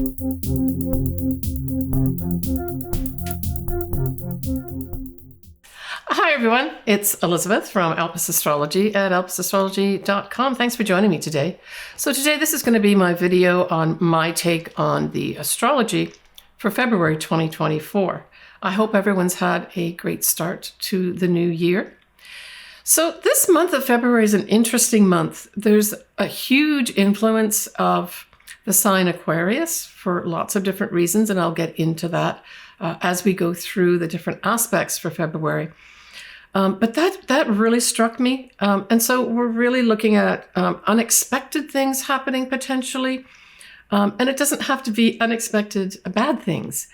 Hi everyone, it's Elizabeth from Alpus Astrology at alpusastrology.com. Thanks for joining me today. So today this is going to be my video on my take on the astrology for February 2024. I hope everyone's had a great start to the new year. So this month of February is an interesting month. There's a huge influence of the sign Aquarius for lots of different reasons, and I'll get into that as we go through the different aspects for February. But that really struck me. And so we're really looking at unexpected things happening potentially. And it doesn't have to be unexpected bad things.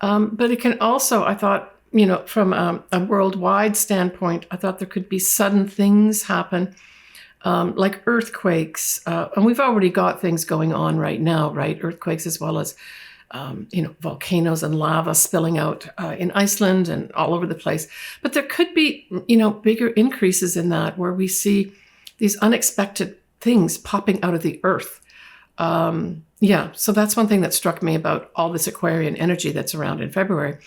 But it can also, I thought, from a worldwide standpoint, I thought there could be sudden things happen, like earthquakes. And we've already got things going on right now, right? Earthquakes as well as volcanoes and lava spilling out in Iceland and all over the place. But there could be, bigger increases in that where we see these unexpected things popping out of the earth. So that's one thing that struck me about all this Aquarian energy that's around in February.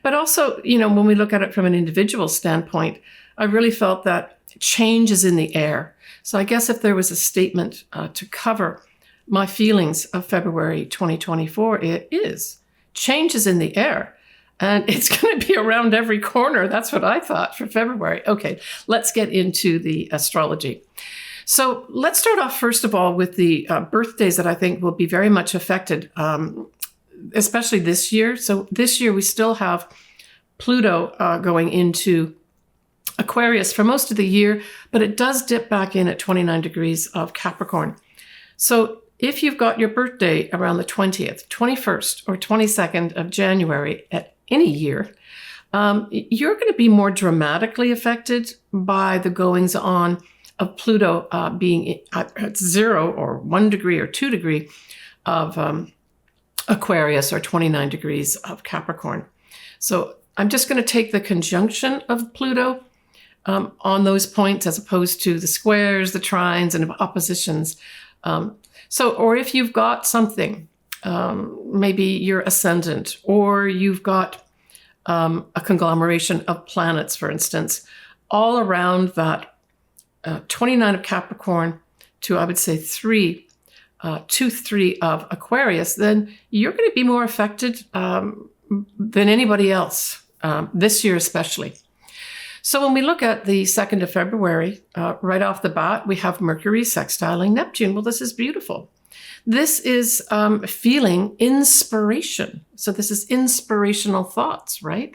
But also, when we look at it from an individual standpoint, I really felt that change is in the air. So I guess if there was a statement to cover my feelings of February 2024, it is change is in the air, and it's going to be around every corner. That's what I thought for February. Okay, let's get into the astrology. So let's start off first of all with the birthdays that I think will be very much affected, especially this year. So this year we still have Pluto going into Aquarius for most of the year, but it does dip back in at 29 degrees of Capricorn. So if you've got your birthday around the 20th, 21st, or 22nd of January at any year, you're going to be more dramatically affected by the goings on of Pluto being at 0 or 1 degree or 2 degree of Aquarius or 29 degrees of Capricorn. So I'm just going to take the conjunction of Pluto on those points as opposed to the squares, the trines, and oppositions. Or if you've got something, maybe your ascendant, or you've got a conglomeration of planets, for instance, all around that 29 of Capricorn to, I would say, 3 of Aquarius, then you're going to be more affected than anybody else this year especially. So when we look at the 2nd of February, right off the bat, we have Mercury sextiling Neptune. Well, this is beautiful. This is feeling inspiration. So this is inspirational thoughts, right?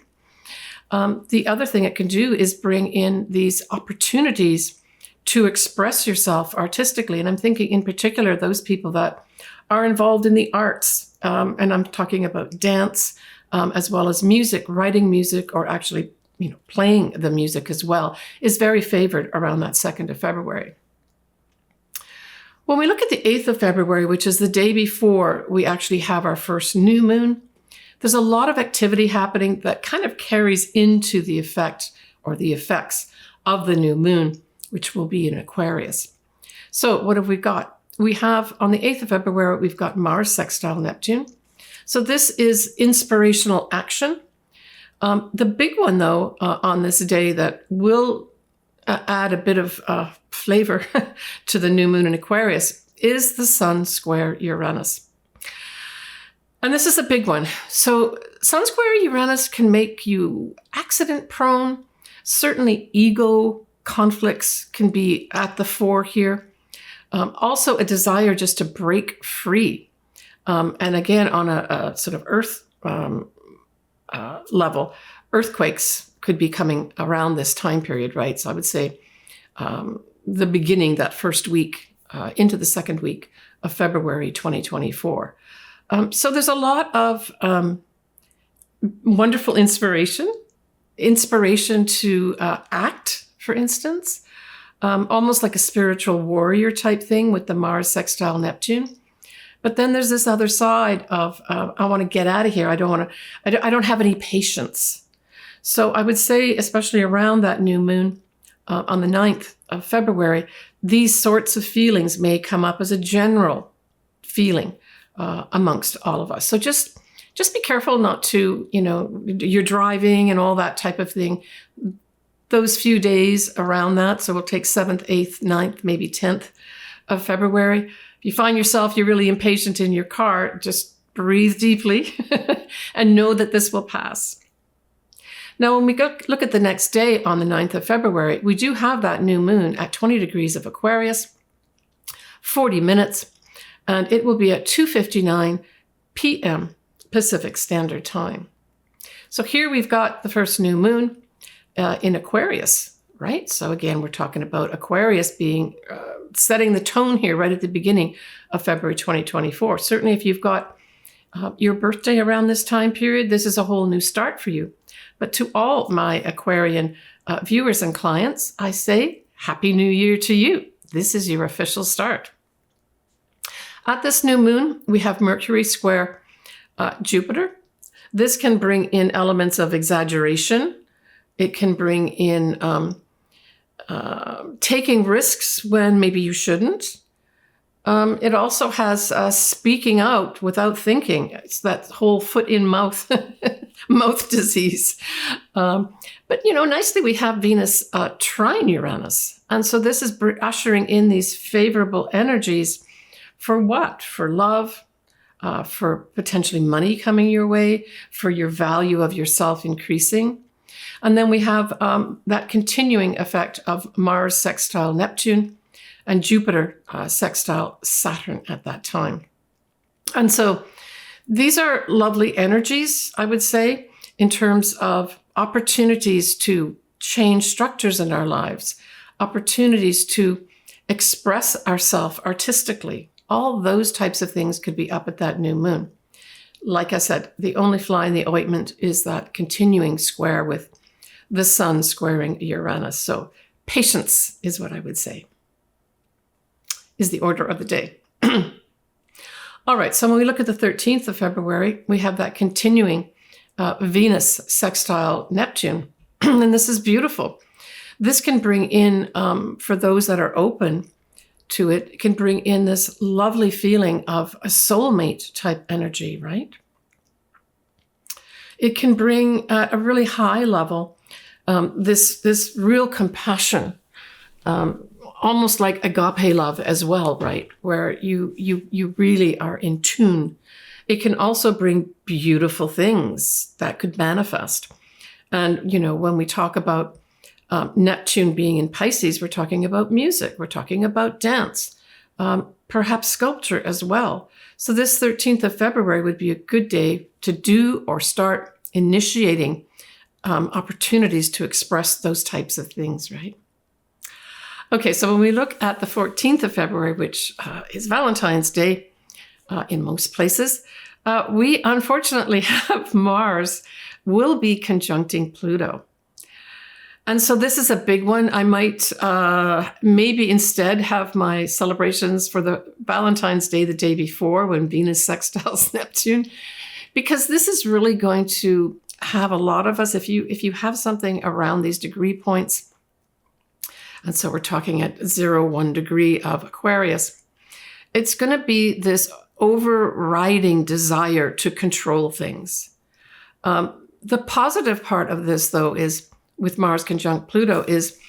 The other thing it can do is bring in these opportunities to express yourself artistically. And I'm thinking in particular, those people that are involved in the arts. And I'm talking about dance, as well as music, writing music, or actually playing the music as well, is very favored around that 2nd of February. When we look at the 8th of February, which is the day before we actually have our first new moon, there's a lot of activity happening that kind of carries into the effect or the effects of the new moon, which will be in Aquarius. So what have we got? We have on the 8th of February, we've got Mars sextile Neptune. So this is inspirational action. The big one, though, on this day that will add a bit of flavor to the new moon in Aquarius is the Sun square Uranus. And this is a big one. So Sun square Uranus can make you accident prone. Certainly ego conflicts can be at the fore here. Also a desire just to break free. And again, on a sort of earth level, earthquakes could be coming around this time period, right? So I would say the beginning, that first week into the second week of February 2024. So there's a lot of wonderful inspiration to act, for instance, almost like a spiritual warrior type thing with the Mars sextile Neptune. But then there's this other side of, I want to get out of here. I don't have any patience. So I would say, especially around that new moon on the 9th of February, these sorts of feelings may come up as a general feeling amongst all of us. So just be careful not to, you're driving and all that type of thing. Those few days around that, so we'll take 7th, 8th, 9th, maybe 10th of February. If you find yourself, you're really impatient in your car, just breathe deeply and know that this will pass. Now, when we look at the next day on the 9th of February, we do have that new moon at 20 degrees of Aquarius, 40 minutes, and it will be at 2:59 p.m. Pacific Standard Time. So here we've got the first new moon in Aquarius, right? So again, we're talking about Aquarius being setting the tone here right at the beginning of February 2024. Certainly if you've got your birthday around this time period, this is a whole new start for you. But to all my Aquarian viewers and clients, I say Happy New Year to you. This is your official start. At this new moon, we have Mercury square Jupiter. This can bring in elements of exaggeration. It can bring in taking risks when maybe you shouldn't. It also has speaking out without thinking. It's that whole foot in mouth, mouth disease. But, nicely we have Venus trine Uranus. And so this is ushering in these favorable energies for what? For love, for potentially money coming your way, for your value of yourself increasing. And then we have that continuing effect of Mars sextile Neptune and Jupiter sextile Saturn at that time. And so these are lovely energies, I would say, in terms of opportunities to change structures in our lives, opportunities to express ourselves artistically. All those types of things could be up at that new moon. Like I said, the only fly in the ointment is that continuing square with the sun squaring Uranus. So patience is what I would say is the order of the day. All right, so when we look at the 13th of February, we have that continuing Venus sextile Neptune. And this is beautiful. This can bring in, for those that are open to it, it can bring in this lovely feeling of a soulmate type energy, right? It can bring a really high level, this real compassion, almost like agape love as well, right? Where you really are in tune. It can also bring beautiful things that could manifest. And, when we talk about Neptune being in Pisces, we're talking about music, we're talking about dance, perhaps sculpture as well. So this 13th of February would be a good day to do or start initiating opportunities to express those types of things, right? Okay, so when we look at the 14th of February, which is Valentine's Day in most places, we unfortunately have Mars will be conjuncting Pluto. And so this is a big one. I might maybe instead have my celebrations for the Valentine's Day the day before when Venus sextiles Neptune, because this is really going to have a lot of us, if you have something around these degree points, and so we're talking at 0-1 degree of Aquarius, it's going to be this overriding desire to control things. The positive part of this, though, is with Mars conjunct Pluto is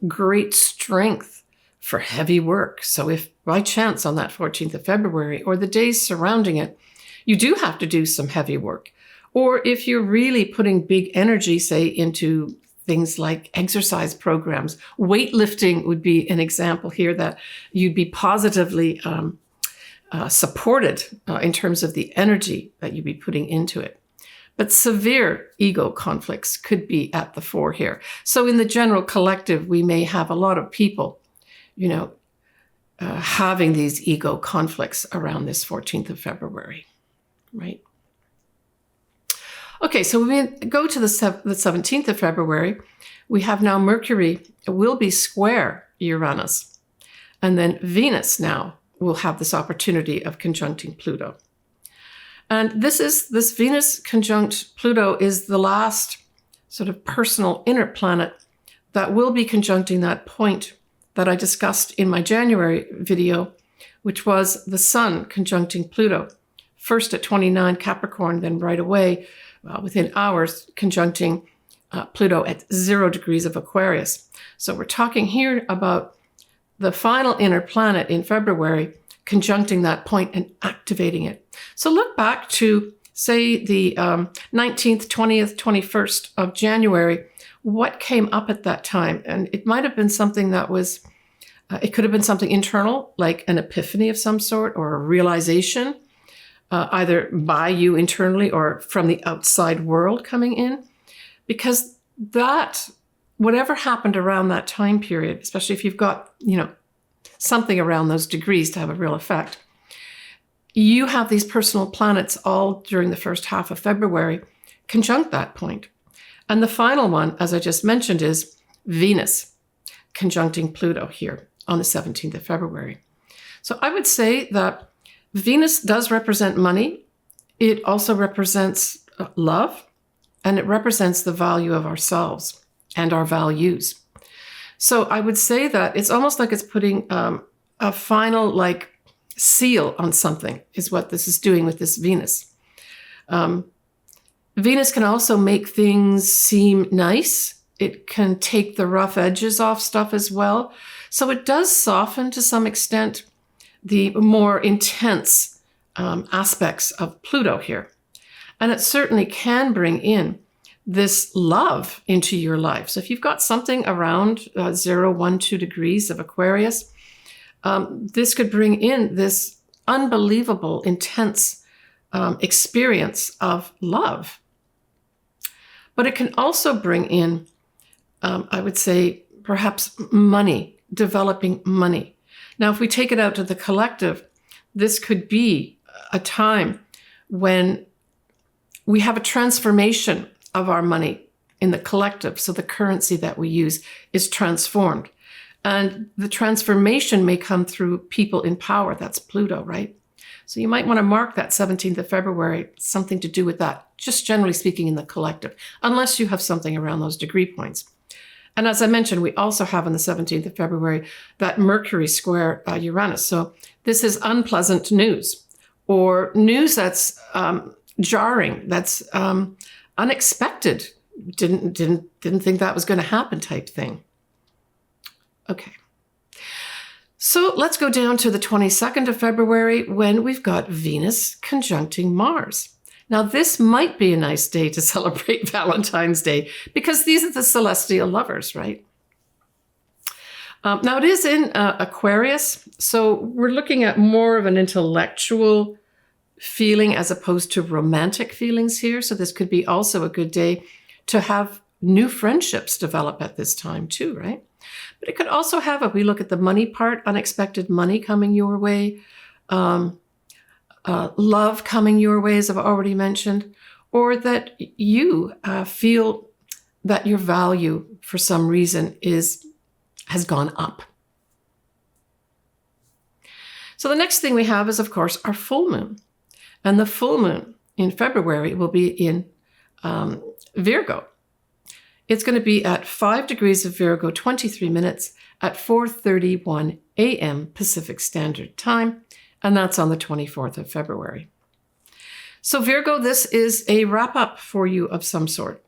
great strength for heavy work. So if by chance on that 14th of February or the days surrounding it, you do have to do some heavy work, or if you're really putting big energy, say, into things like exercise programs, weightlifting would be an example here that you'd be positively supported in terms of the energy that you'd be putting into it. But severe ego conflicts could be at the fore here. So in the general collective, we may have a lot of people, having these ego conflicts around this 14th of February, right? Okay, so when we go to the 17th of February, we have now Mercury will be square Uranus. And then Venus now will have this opportunity of conjuncting Pluto. And this Venus conjunct Pluto is the last sort of personal inner planet that will be conjuncting that point that I discussed in my January video, which was the Sun conjuncting Pluto first at 29 Capricorn, then right away, within hours, conjuncting Pluto at 0 degrees of Aquarius. So we're talking here about the final inner planet in February conjuncting that point and activating it. So look back to, say, the 19th, 20th, 21st of January. What came up at that time? And it might have been something that was, it could have been something internal, like an epiphany of some sort or a realization, either by you internally or from the outside world coming in. Because that, whatever happened around that time period, especially if you've got, something around those degrees to have a real effect, you have these personal planets all during the first half of February conjunct that point. And the final one, as I just mentioned, is Venus conjuncting Pluto here on the 17th of February. So I would say that Venus does represent money. It also represents love, and it represents the value of ourselves and our values. So I would say that it's almost like it's putting a final seal on something is what this is doing with this Venus. Venus can also make things seem nice. It can take the rough edges off stuff as well. So it does soften to some extent the more intense aspects of Pluto here. And it certainly can bring in this love into your life. So if you've got something around 0, 1, 2 degrees of Aquarius, this could bring in this unbelievable, intense experience of love. But it can also bring in, I would say, perhaps money, developing money. Now, if we take it out to the collective, this could be a time when we have a transformation of our money in the collective. So the currency that we use is transformed. And the transformation may come through people in power. That's Pluto, right? So you might want to mark that 17th of February, something to do with that, just generally speaking in the collective, unless you have something around those degree points. And as I mentioned, we also have on the 17th of February that Mercury square Uranus. So this is unpleasant news, or news that's jarring, that's unexpected. Didn't think that was going to happen type thing. Okay. So let's go down to the 22nd of February when we've got Venus conjuncting Mars. Now, this might be a nice day to celebrate Valentine's Day because these are the celestial lovers, right? Now, it is in Aquarius, so we're looking at more of an intellectual feeling as opposed to romantic feelings here. So this could be also a good day to have new friendships develop at this time too, right? But it could also have, if we look at the money part, unexpected money coming your way, love coming your way, as I've already mentioned, or that you feel that your value for some reason has gone up. So the next thing we have is, of course, our full moon. And the full moon in February will be in Virgo. It's going to be at 5 degrees of Virgo, 23 minutes at 4:31 a.m. Pacific Standard Time. And that's on the 24th of February. So Virgo, this is a wrap up for you of some sort.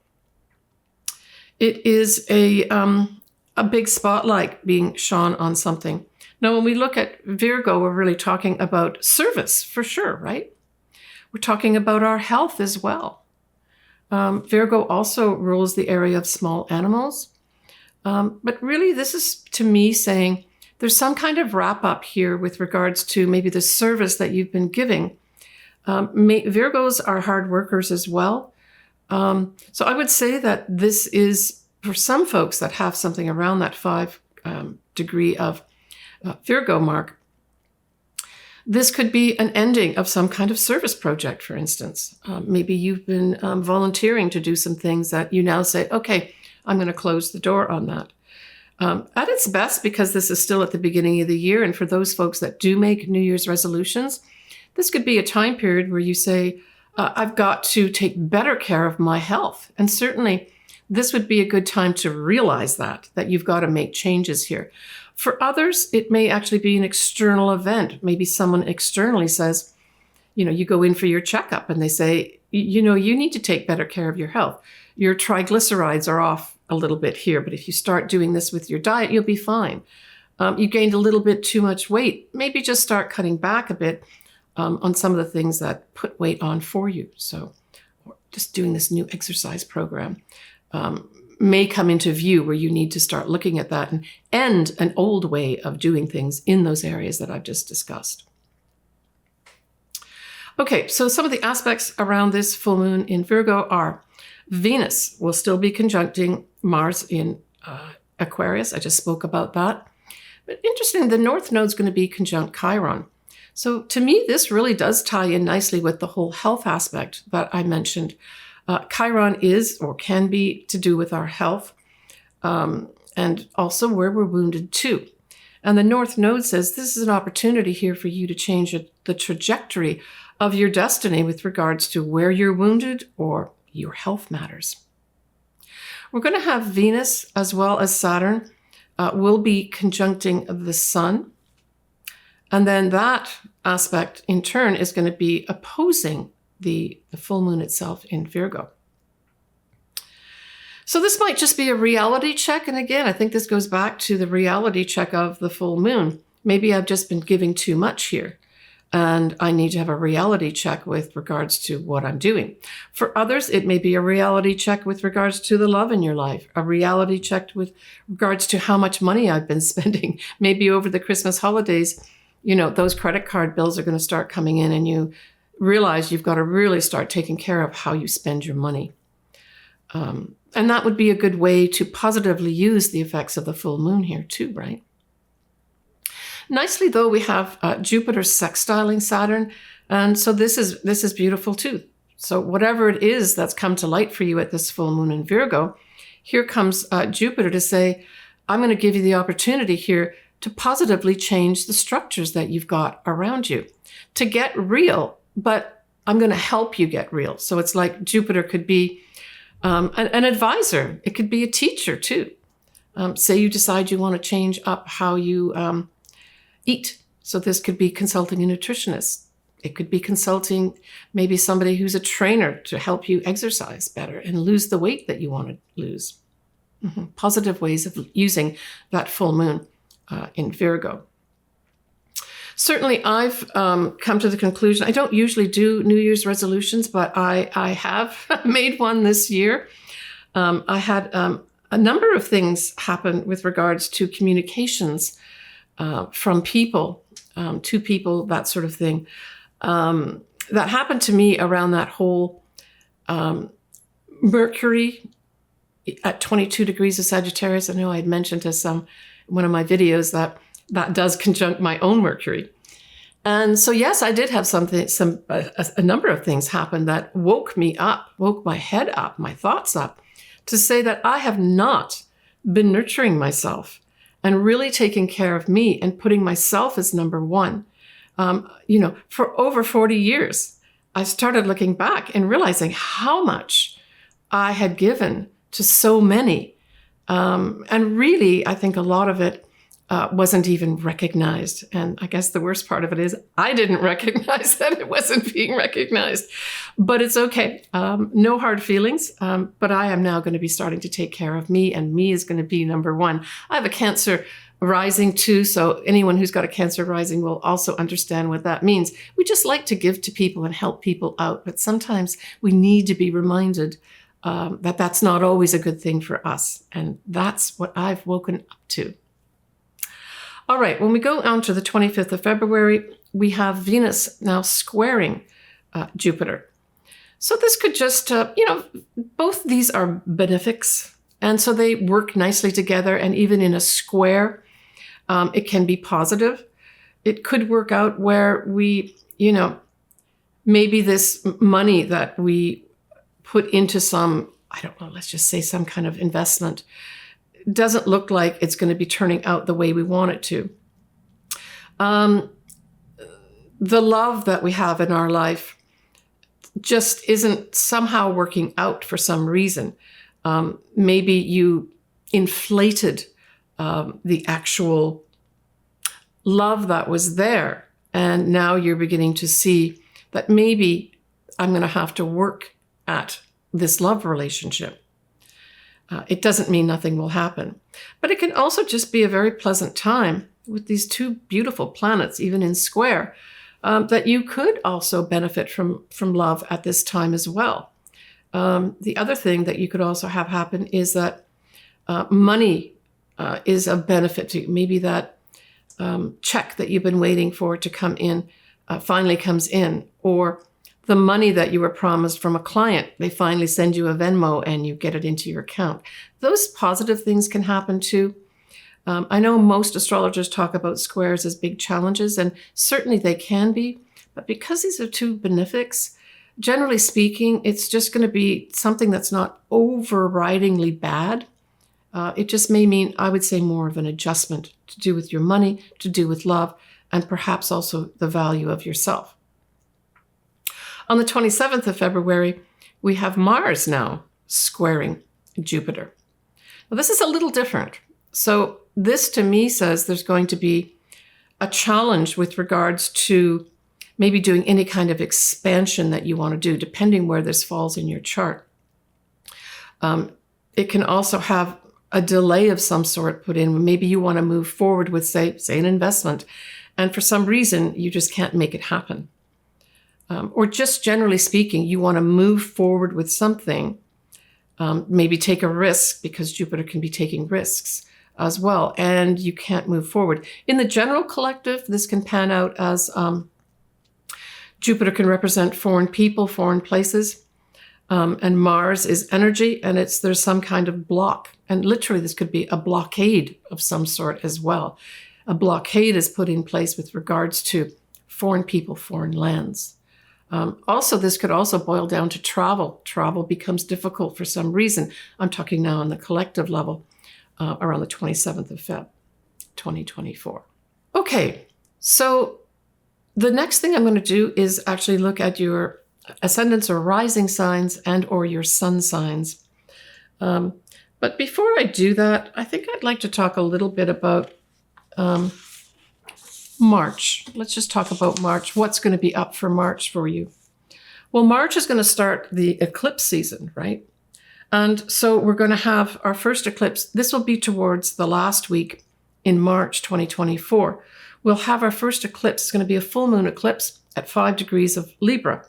It is a big spotlight being shone on something. Now, when we look at Virgo, we're really talking about service for sure, right? We're talking about our health as well. Virgo also rules the area of small animals. But really, this is, to me, saying there's some kind of wrap up here with regards to maybe the service that you've been giving. Virgos are hard workers as well. So I would say that this is, for some folks that have something around that 5 degree of Virgo mark, this could be an ending of some kind of service project, for instance. Maybe you've been volunteering to do some things that you now say, okay, I'm going to close the door on that. At its best, because this is still at the beginning of the year, and for those folks that do make New Year's resolutions, this could be a time period where you say, I've got to take better care of my health. And certainly this would be a good time to realize that you've got to make changes here. For others, it may actually be an external event. Maybe someone externally says, you go in for your checkup and they say, you need to take better care of your health. Your triglycerides are off a little bit here, but if you start doing this with your diet, you'll be fine. You gained a little bit too much weight. Maybe just start cutting back a bit on some of the things that put weight on for you. So just doing this new exercise program may come into view where you need to start looking at that and end an old way of doing things in those areas that I've just discussed. Okay, so some of the aspects around this full moon in Virgo are Venus will still be conjuncting Mars in Aquarius. I just spoke about that. But interesting, the North Node is going to be conjunct Chiron. So to me, this really does tie in nicely with the whole health aspect that I mentioned. Chiron is or can be to do with our health and also where we're wounded too. And the North Node says this is an opportunity here for you to change the trajectory of your destiny with regards to where you're wounded or your health matters. We're going to have Venus as well as Saturn will be conjuncting the Sun. And then that aspect in turn is going to be opposing the full moon itself in Virgo. So this might just be a reality check. And again, I think this goes back to the reality check of the full moon. Maybe I've just been giving too much here and I need to have a reality check with regards to what I'm doing. For others, it may be a reality check with regards to the love in your life, a reality check with regards to how much money I've been spending. Maybe over the Christmas holidays, those credit card bills are going to start coming in and you realize you've got to really start taking care of how you spend your money. And that would be a good way to positively use the effects of the full moon here too, right? Nicely, though, we have Jupiter sextiling Saturn. And so this is beautiful too. So whatever it is that's come to light for you at this full moon in Virgo, here comes Jupiter to say, I'm going to give you the opportunity here to positively change the structures that you've got around you, to get real, but I'm going to help you get real. So it's like Jupiter could be an advisor. It could be a teacher too. Say you decide you want to change up how you eat. So this could be consulting a nutritionist. It could be consulting maybe somebody who's a trainer to help you exercise better and lose the weight that you want to lose. Positive ways of using that full moon in Virgo. Certainly, I've come to the conclusion, I don't usually do New Year's resolutions, but I have made one this year. I had a number of things happen with regards to communications from people, to people, that sort of thing. That happened to me around that whole Mercury at 22 degrees of Sagittarius. I know I had mentioned to one of my videos that does conjunct my own Mercury. And so, yes, I did have a number of things happen that woke me up, woke my head up, my thoughts up, to say that I have not been nurturing myself and really taking care of me and putting myself as number one. For over 40 years, I started looking back and realizing how much I had given to so many. And really, I think a lot of it wasn't even recognized. And I guess the worst part of it is I didn't recognize that it wasn't being recognized. But it's okay. No hard feelings. But I am now going to be starting to take care of me, and me is going to be number one. I have a Cancer rising too, so anyone who's got a Cancer rising will also understand what that means. We just like to give to people and help people out, but sometimes we need to be reminded that that's not always a good thing for us. And that's what I've woken up to. All right, when we go on to the 25th of February, we have Venus now squaring Jupiter. So this could just, both these are benefics. And so they work nicely together. And even in a square, it can be positive. It could work out where we, maybe this money that we put into some, let's just say some kind of investment, doesn't look like it's going to be turning out the way we want it to. The love that we have in our life just isn't somehow working out for some reason. Maybe you inflated the actual love that was there, and now you're beginning to see that maybe I'm going to have to work at this love relationship. It doesn't mean nothing will happen. But it can also just be a very pleasant time with these two beautiful planets, even in square, that you could also benefit from love at this time as well. The other thing that you could also have happen is that money is of benefit to you. Maybe that check that you've been waiting for to come in finally comes in, or the money that you were promised from a client, they finally send you a Venmo and you get it into your account. Those positive things can happen too. I know most astrologers talk about squares as big challenges, and certainly they can be, but because these are two benefics, generally speaking, it's just going to be something that's not overridingly bad. It just may mean, I would say, more of an adjustment to do with your money, to do with love, and perhaps also the value of yourself. On the 27th of February, we have Mars now squaring Jupiter. Now, this is a little different. So this to me says there's going to be a challenge with regards to maybe doing any kind of expansion that you want to do, depending where this falls in your chart. It can also have a delay of some sort put in. Maybe you want to move forward with, say an investment, and for some reason, you just can't make it happen. Or just generally speaking, you want to move forward with something, maybe take a risk, because Jupiter can be taking risks as well, and you can't move forward. In the general collective, this can pan out as Jupiter can represent foreign people, foreign places, and Mars is energy, and there's some kind of block. And literally, this could be a blockade of some sort as well. A blockade is put in place with regards to foreign people, foreign lands. Also, this could also boil down to travel. Travel becomes difficult for some reason. I'm talking now on the collective level, around the 27th of Feb, 2024. Okay, so the next thing I'm going to do is actually look at your ascendants or rising signs and or your sun signs. But before I do that, I think I'd like to talk a little bit about March. Let's just talk about March. What's going to be up for March for you? Well, March is going to start the eclipse season, right? And so we're going to have our first eclipse. This will be towards the last week in March 2024. We'll have our first eclipse. It's going to be a full moon eclipse at 5 degrees of Libra.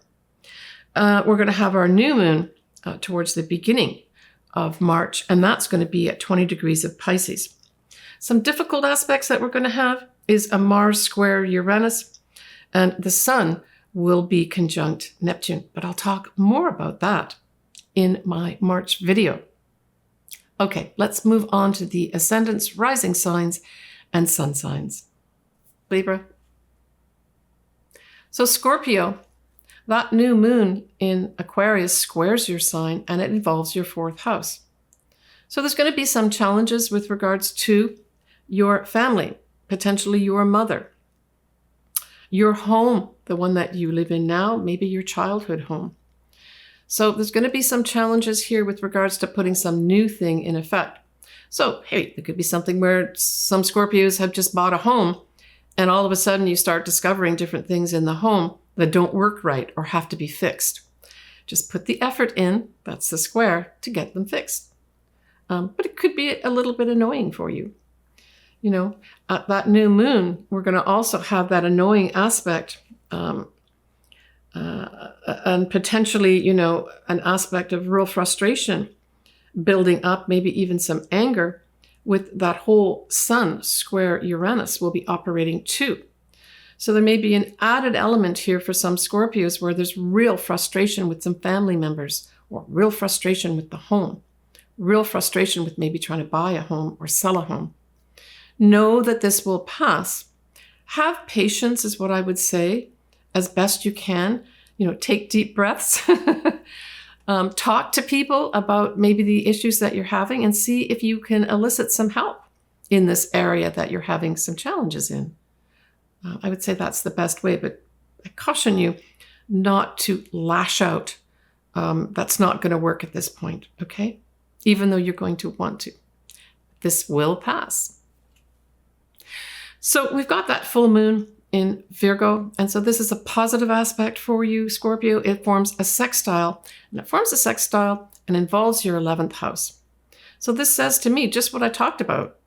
We're going to have our new moon towards the beginning of March, and that's going to be at 20 degrees of Pisces. Some difficult aspects that we're going to have is a Mars square Uranus, and the Sun will be conjunct Neptune. But I'll talk more about that in my March video. Okay, let's move on to the ascendants, rising signs, and sun signs. Libra. So Scorpio, that new moon in Aquarius squares your sign, and it involves your 4th house. So there's going to be some challenges with regards to your family, potentially your mother, your home, the one that you live in now, maybe your childhood home. So there's going to be some challenges here with regards to putting some new thing in effect. So, hey, it could be something where some Scorpios have just bought a home, and all of a sudden you start discovering different things in the home that don't work right or have to be fixed. Just put the effort in, that's the square, to get them fixed. But it could be a little bit annoying for you. You know, at that new moon, we're going to also have that annoying aspect and potentially, you know, an aspect of real frustration building up, maybe even some anger with that whole Sun square Uranus will be operating too. So there may be an added element here for some Scorpios where there's real frustration with some family members, or real frustration with the home, real frustration with maybe trying to buy a home or sell a home. Know that this will pass. Have patience is what I would say, as best you can. You know, take deep breaths. Talk to people about maybe the issues that you're having and see if you can elicit some help in this area that you're having some challenges in. I would say that's the best way, but I caution you not to lash out. That's not going to work at this point, okay? Even though you're going to want to. This will pass. So we've got that full moon in Virgo. And so this is a positive aspect for you, Scorpio. It forms a sextile, and it forms a sextile and involves your 11th house. So this says to me just what I talked about,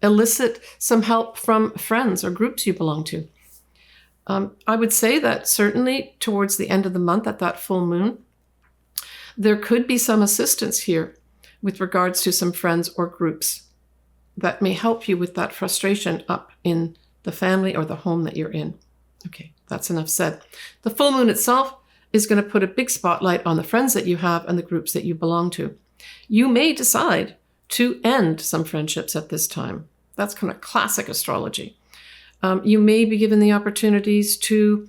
elicit some help from friends or groups you belong to. I would say that certainly towards the end of the month at that full moon, there could be some assistance here with regards to some friends or groups that may help you with that frustration up in the family or the home that you're in. Okay, that's enough said. The full moon itself is going to put a big spotlight on the friends that you have and the groups that you belong to. You may decide to end some friendships at this time. That's kind of classic astrology. You may be given the opportunities to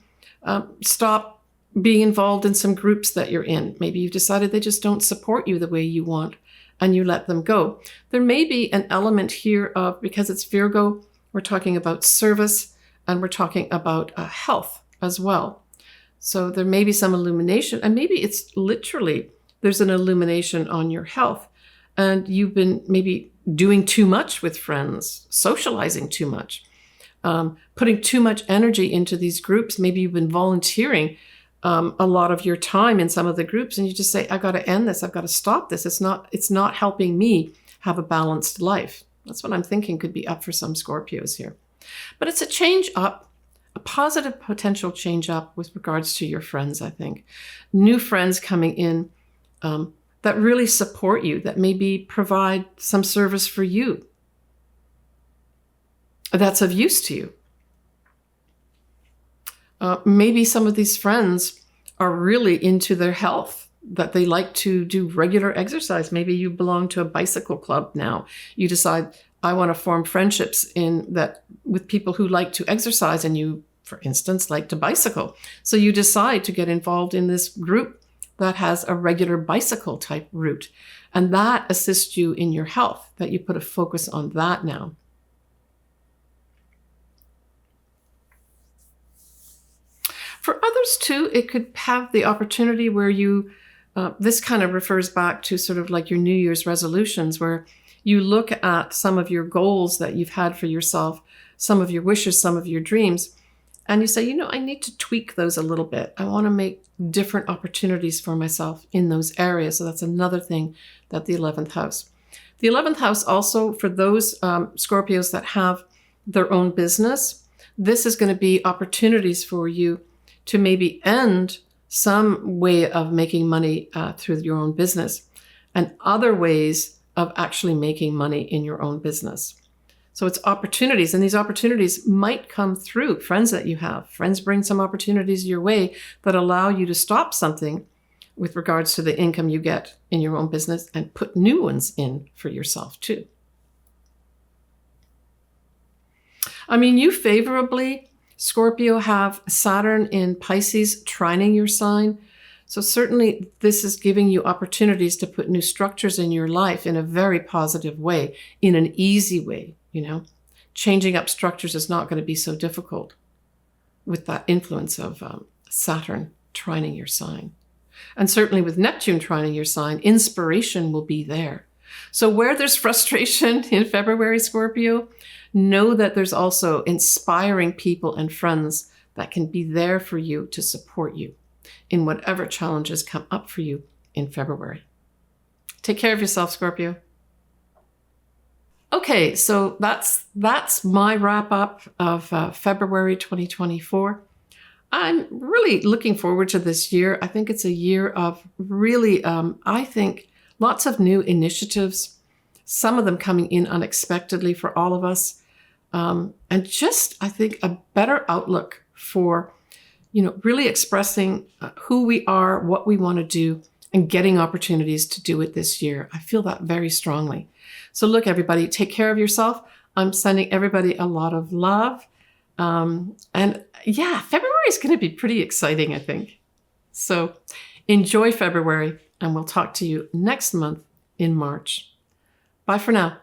stop being involved in some groups that you're in. Maybe you've decided they just don't support you the way you want, and you let them go. There may be an element here of, because it's Virgo, we're talking about service, and we're talking about health as well. So there may be some illumination, and maybe it's literally, there's an illumination on your health, and you've been maybe doing too much with friends, socializing too much, putting too much energy into these groups. Maybe you've been volunteering a lot of your time in some of the groups, and you just say, I've got to end this. I've got to stop this. It's not helping me have a balanced life. That's what I'm thinking could be up for some Scorpios here. But it's a change up, a positive potential change up with regards to your friends, I think. New friends coming in that really support you, that maybe provide some service for you that's of use to you. Maybe some of these friends are really into their health, that they like to do regular exercise. Maybe you belong to a bicycle club now. You decide, I want to form friendships with people who like to exercise, and you, for instance, like to bicycle. So you decide to get involved in this group that has a regular bicycle type route. And that assists you in your health, that you put a focus on that now. For others too, it could have the opportunity where you, this kind of refers back to sort of like your New Year's resolutions, where you look at some of your goals that you've had for yourself, some of your wishes, some of your dreams, and you say, I need to tweak those a little bit. I want to make different opportunities for myself in those areas. So that's another thing that the 11th house. The 11th house also, for those Scorpios that have their own business, this is going to be opportunities for you to maybe end some way of making money through your own business, and other ways of actually making money in your own business. So it's opportunities, and these opportunities might come through friends that you have. Friends bring some opportunities your way that allow you to stop something with regards to the income you get in your own business and put new ones in for yourself too. I mean, you favorably, Scorpio, have Saturn in Pisces trining your sign. So certainly this is giving you opportunities to put new structures in your life in a very positive way, in an easy way. Changing up structures is not going to be so difficult with that influence of Saturn trining your sign. And certainly with Neptune trining your sign, inspiration will be there. So where there's frustration in February, Scorpio, know that there's also inspiring people and friends that can be there for you to support you in whatever challenges come up for you in February. Take care of yourself, Scorpio. Okay, so that's my wrap up of February 2024. I'm really looking forward to this year. I think it's a year of really, I think, lots of new initiatives, some of them coming in unexpectedly for all of us, and just, I think, a better outlook for, really expressing who we are, what we want to do, and getting opportunities to do it this year. I feel that very strongly. So look, everybody, take care of yourself. I'm sending everybody a lot of love. And yeah, February is going to be pretty exciting, I think. So enjoy February, and we'll talk to you next month in March. Bye for now.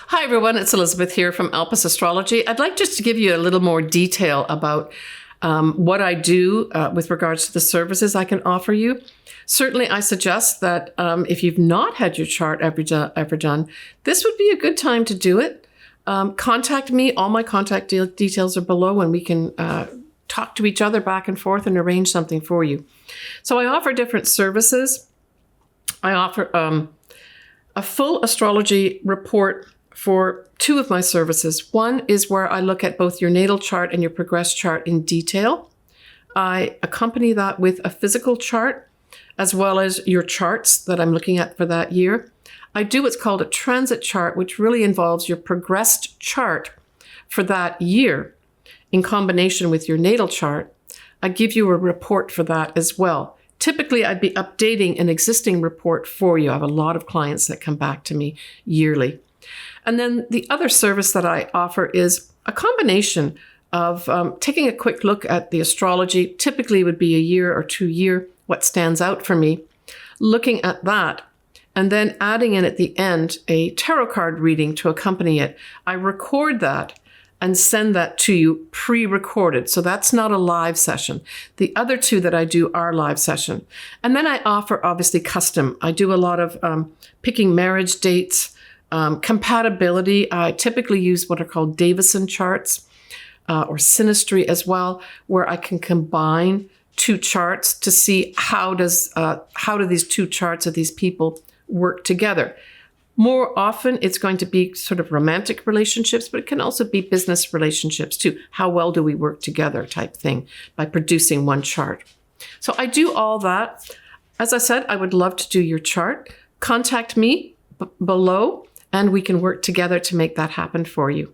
Hi, everyone. It's Elizabeth here from Alpus Astrology. I'd like just to give you a little more detail about what I do with regards to the services I can offer you. Certainly, I suggest that if you've not had your chart ever done, this would be a good time to do it. contact me. All my contact details are below, and we can talk to each other back and forth and arrange something for you. So I offer different services. I offer a full astrology report for 2 of my services. One is where I look at both your natal chart and your progress chart in detail. I accompany that with a physical chart, as well as your charts that I'm looking at for that year. I do what's called a transit chart, which really involves your progressed chart for that year in combination with your natal chart. I give you a report for that as well. Typically, I'd be updating an existing report for you. I have a lot of clients that come back to me yearly. And then the other service that I offer is a combination of taking a quick look at the astrology. Typically, it would be a year or 2 year, what stands out for me, looking at that, and then adding in at the end a tarot card reading to accompany it. I record that and send that to you pre-recorded. So that's not a live session. The other 2 that I do are live session. And then I offer obviously custom. I do a lot of picking marriage dates, compatibility. I typically use what are called Davison charts or synastry as well, where I can combine 2 charts to see how do these 2 charts of these people work together. More often, it's going to be sort of romantic relationships, but it can also be business relationships too. How well do we work together type thing by producing one chart. So I do all that. As I said, I would love to do your chart. Contact me below, and we can work together to make that happen for you.